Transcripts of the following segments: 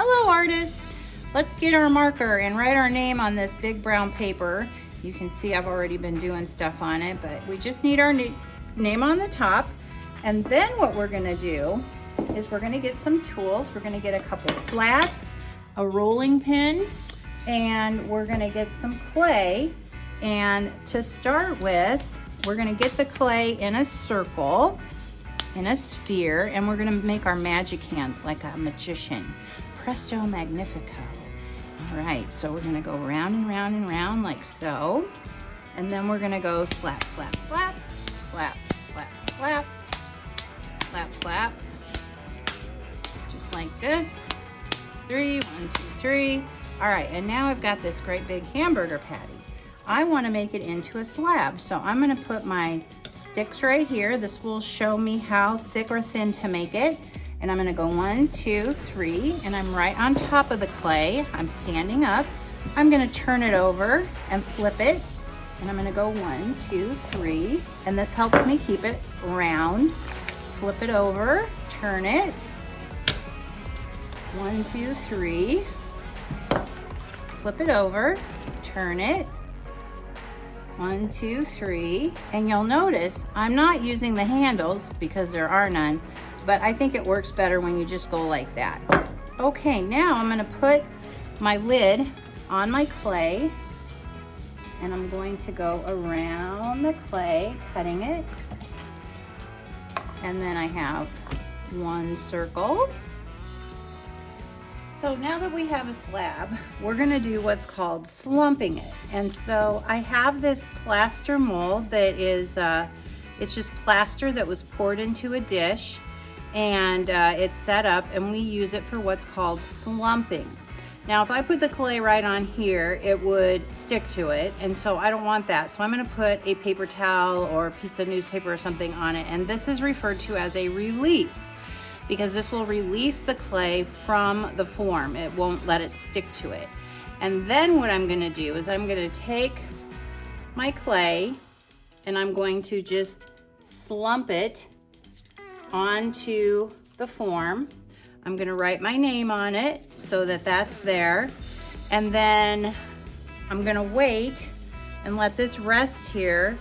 Hello artists! Let's get our marker and write our name on this big brown paper. You can see I've already been doing stuff on it, but we just need our name on the top. And then what we're gonna do is we're gonna get some tools. We're gonna get a couple slats, a rolling pin, and we're gonna get some clay. And to start with, we're gonna get the clay in a circle, in a sphere, and we're gonna make our magic hands like a magician. Presto magnifico. All right, so we're gonna go round and round and round like so. And then we're gonna go slap, slap, slap, slap, slap, slap, slap, slap. Just like this. 3, 1, 2, 3. All right, and now I've got this great big hamburger patty. I wanna make it into a slab. So I'm gonna put my sticks right here. This will show me how thick or thin to make it. And I'm gonna go 1, 2, 3, and I'm right on top of the clay. I'm standing up. I'm gonna turn it over and flip it. And I'm gonna go 1, 2, 3, and this helps me keep it round. Flip it over, turn it. 1, 2, 3. Flip it over, turn it. 1, 2, 3. And you'll notice I'm not using the handles because there are none, but I think it works better when you just go like that. Okay, now I'm gonna put my lid on my clay, and I'm going to go around the clay, cutting it. And then I have one circle. So now that we have a slab, we're gonna do what's called slumping it. And so I have this plaster mold that is, it's just plaster that was poured into a dish, and it's set up, and we use it for what's called slumping. Now, if I put the clay right on here, it would stick to it, and so I don't want that. So I'm gonna put a paper towel or a piece of newspaper or something on it, and this is referred to as a release, because this will release the clay from the form. It won't let it stick to it. And then what I'm gonna do is I'm gonna take my clay and I'm going to just slump it onto the form. I'm gonna write my name on it so that that's there. And then I'm gonna wait and let this rest here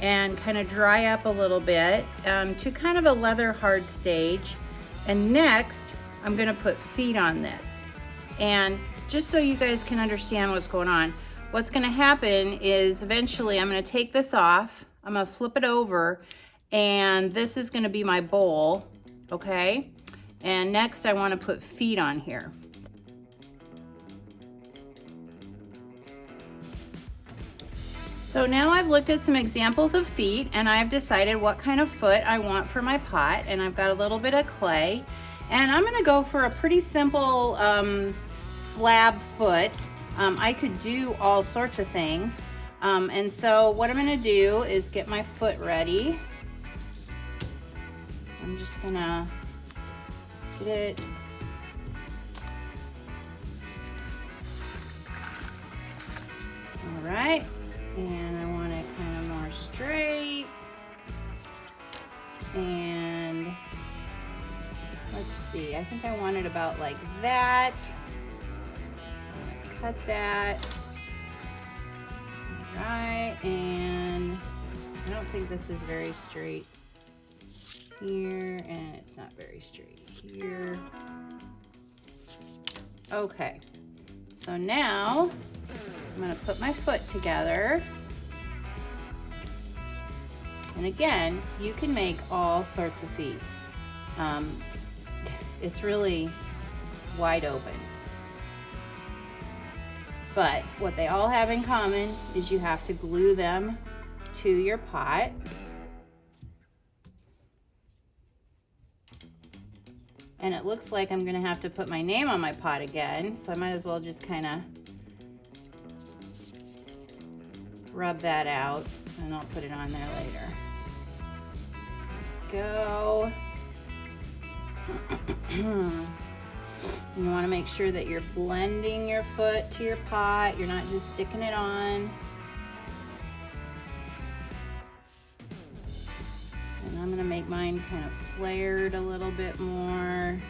and kind of dry up a little bit to kind of a leather hard stage. And next, I'm gonna put feet on this. And just so you guys can understand what's going on, what's gonna happen is eventually I'm gonna take this off, I'm gonna flip it over, and this is gonna be my bowl, okay? And next I wanna put feet on here. So now I've looked at some examples of feet, and I've decided what kind of foot I want for my pot, and I've got a little bit of clay, and I'm gonna go for a pretty simple slab foot. I could do all sorts of things, and so what I'm gonna do is get my foot ready. I'm just gonna get it all right. And I want it kind of more straight. And let's see, I think I want it about like that. So I'm gonna cut that. All right, and I don't think this is very straight here, and it's not very straight here. Okay, so now I'm gonna put my foot together. And again, you can make all sorts of feet. It's really wide open. But what they all have in common is you have to glue them to your pot. And it looks like I'm gonna have to put my name on my pot again, so I might as well just kind of rub that out, and I'll put it on there later. Go. You want to make sure that you're blending your foot to your pot. You're not just sticking it on. And I'm going to make mine kind of flared a little bit more.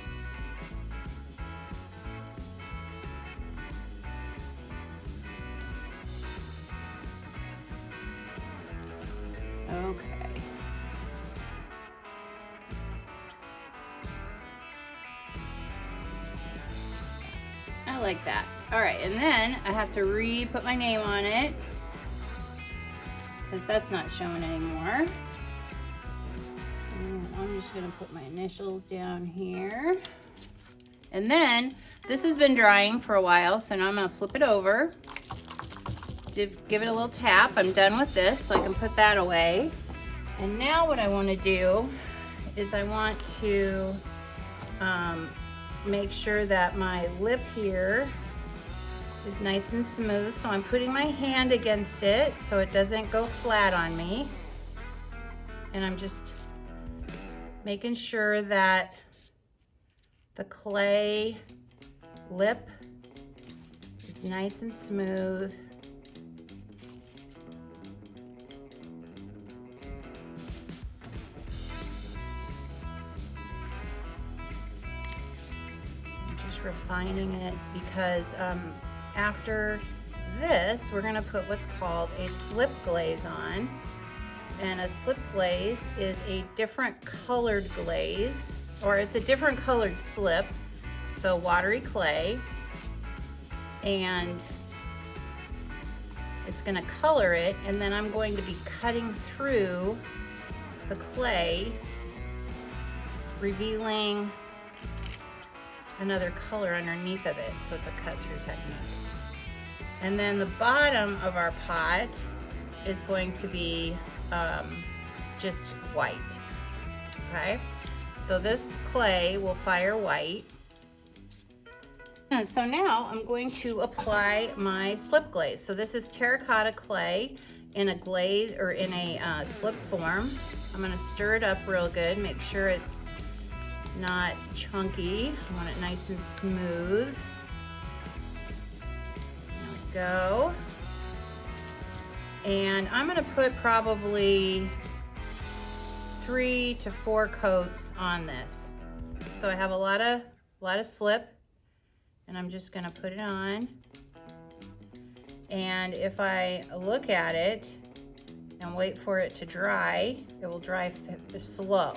Okay. I like that. All right, and then I have to put my name on it because that's not showing anymore. And I'm just gonna put my initials down here. And then this has been drying for a while, so now I'm gonna flip it over, give it a little tap. I'm done with this, so I can put that away. And now what I wanna do is I want to make sure that my lip here is nice and smooth. So I'm putting my hand against it so it doesn't go flat on me. And I'm just making sure that the clay lip is nice and smooth. I'm just refining it because after this, we're gonna put what's called a slip glaze on. And a slip glaze is a different colored glaze, or it's a different colored slip, so watery clay, and it's gonna color it, and then I'm going to be cutting through the clay, revealing another color underneath of it, so it's a cut-through technique. And then the bottom of our pot is going to be just white, okay? So this clay will fire white. And so now I'm going to apply my slip glaze. So this is terracotta clay in a glaze, or in a slip form. I'm gonna stir it up real good, make sure it's not chunky. I want it nice and smooth. There we go. And I'm gonna put probably 3 to 4 coats on this. So I have a lot of slip, and I'm just gonna put it on. And if I look at it and wait for it to dry, it will dry slow.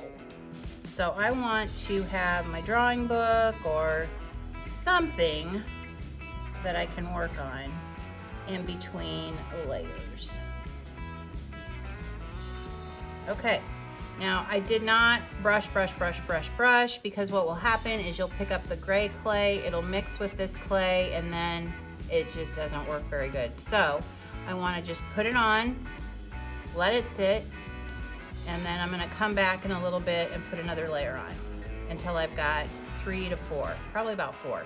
So I want to have my drawing book or something that I can work on in between layers. Okay, now I did not brush, because what will happen is you'll pick up the gray clay, it'll mix with this clay, and then it just doesn't work very good. So I wanna just put it on, let it sit, and then I'm gonna come back in a little bit and put another layer on until I've got 3 to 4, probably about 4,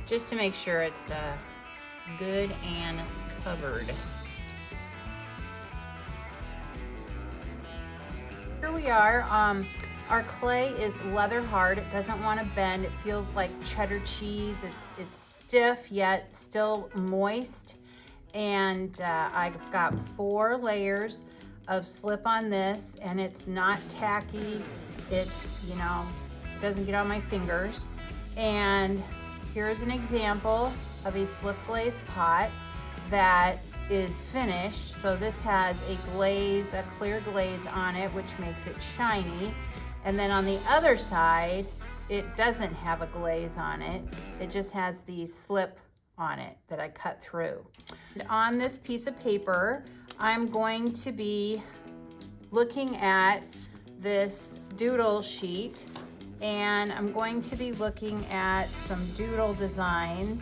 just to make sure it's good and covered. Here we are. Our clay is leather hard. It doesn't want to bend. It feels like cheddar cheese. It's stiff yet still moist. And I've got 4 layers of slip on this, and it's not tacky. It's, you know, it doesn't get on my fingers. And here's an example of a slip glaze pot that is finished. So this has a glaze, a clear glaze on it, which makes it shiny. And then on the other side, it doesn't have a glaze on it. It just has the slip on it that I cut through. And on this piece of paper, I'm going to be looking at this doodle sheet, and I'm going to be looking at some doodle designs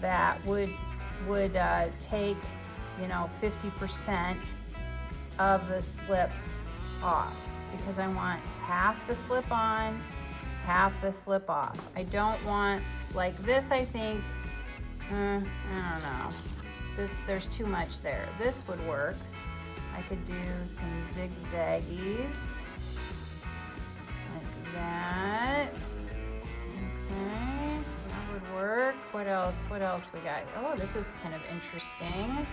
that would take, you know, 50% of the slip off, because I want half the slip on, half the slip off. I don't want like this. I think, I don't know. There's too much there. This would work. I could do some zigzaggies like that. Okay, that would work. What else? What else we got? Oh, this is kind of interesting.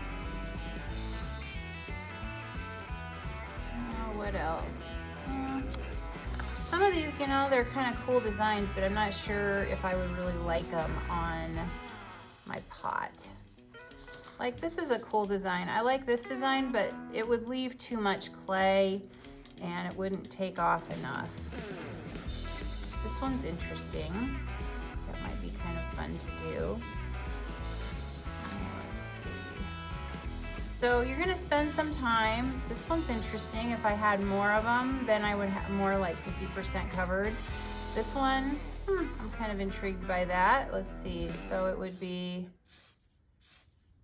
Oh, what else? Some of these, you know, they're kind of cool designs, but I'm not sure if I would really like them on my pot. Like, this is a cool design. I like this design, but it would leave too much clay and it wouldn't take off enough. This one's interesting. That might be kind of fun to do. Let's see. So you're gonna spend some time. This one's interesting. If I had more of them, then I would have more like 50% covered. This one, I'm kind of intrigued by that. Let's see, so it would be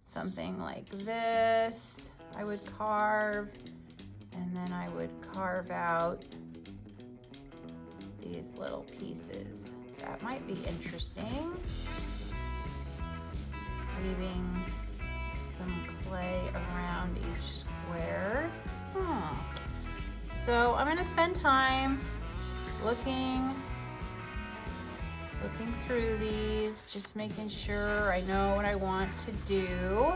something like this. I would carve, and then I would carve out these little pieces. That might be interesting. Leaving some clay around each square. So I'm gonna spend time looking through these, just making sure I know what I want to do.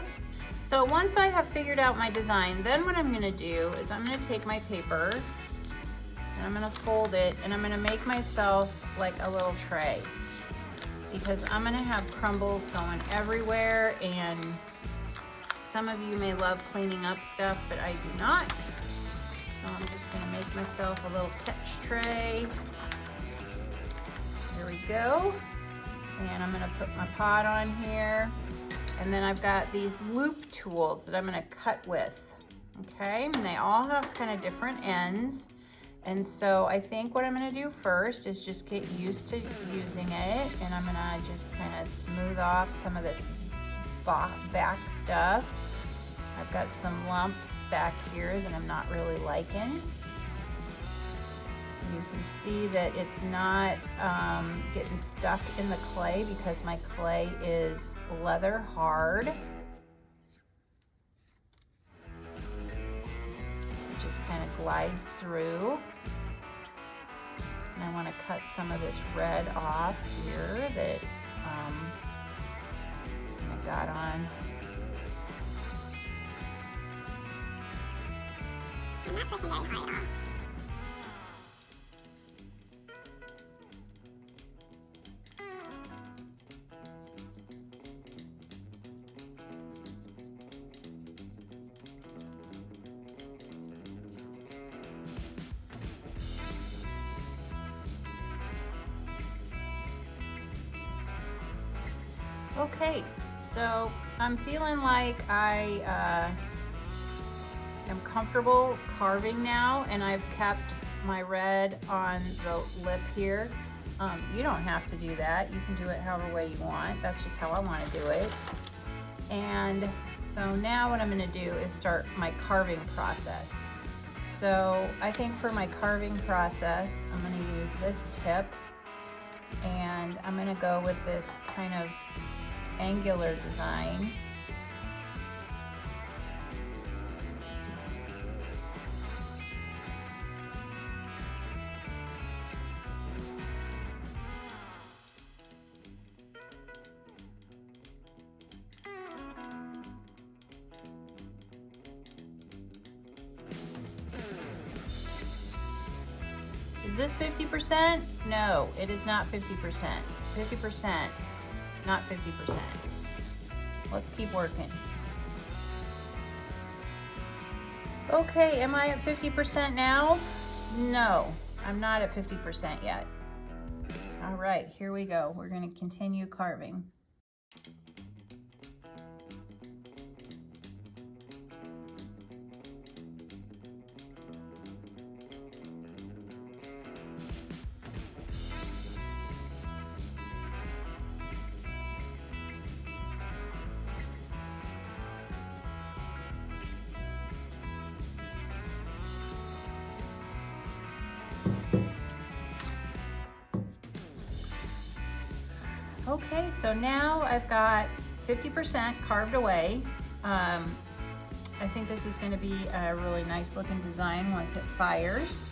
So once I have figured out my design, then what I'm gonna do is I'm gonna take my paper and I'm gonna fold it and I'm gonna make myself like a little tray, because I'm gonna have crumbles going everywhere, and some of you may love cleaning up stuff, but I do not. So I'm just gonna make myself a little catch tray. Here we go. And I'm gonna put my pot on here. And then I've got these loop tools that I'm gonna cut with, okay? And they all have kind of different ends. And so I think what I'm gonna do first is just get used to using it. And I'm gonna just kind of smooth off some of this back stuff. I've got some lumps back here that I'm not really liking. You can see that it's not getting stuck in the clay because my clay is leather hard. It just kind of glides through. And I want to cut some of this red off here that I got on. I'm not pushing very hard at all. Okay, so I'm feeling like I am comfortable carving now, and I've kept my red on the lip here. You don't have to do that. You can do it however way you want. That's just how I want to do it. And so now what I'm going to do is start my carving process. So I think for my carving process, I'm going to use this tip, and I'm going to go with this kind of angular design. Is this 50%? No, it is not 50%. 50%, not 50%. Let's keep working. Okay, am I at 50% now? No, I'm not at 50% yet. All right, here we go. We're going to continue carving. Okay, so now I've got 50% carved away. I think this is going to be a really nice looking design once it fires.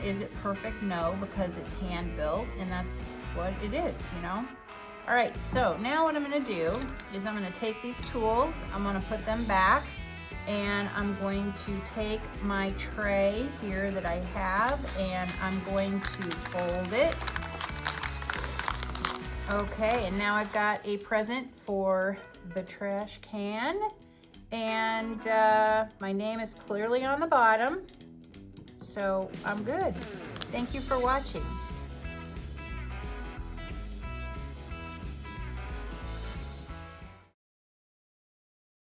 Is it perfect? No, because it's hand built, and that's what it is, you know. All right, so now what I'm going to do is I'm going to take these tools, I'm going to put them back, and I'm going to take my tray here that I have, and I'm going to fold it. Okay, and now I've got a present for the trash can, and my name is clearly on the bottom, so I'm good. Thank you for watching.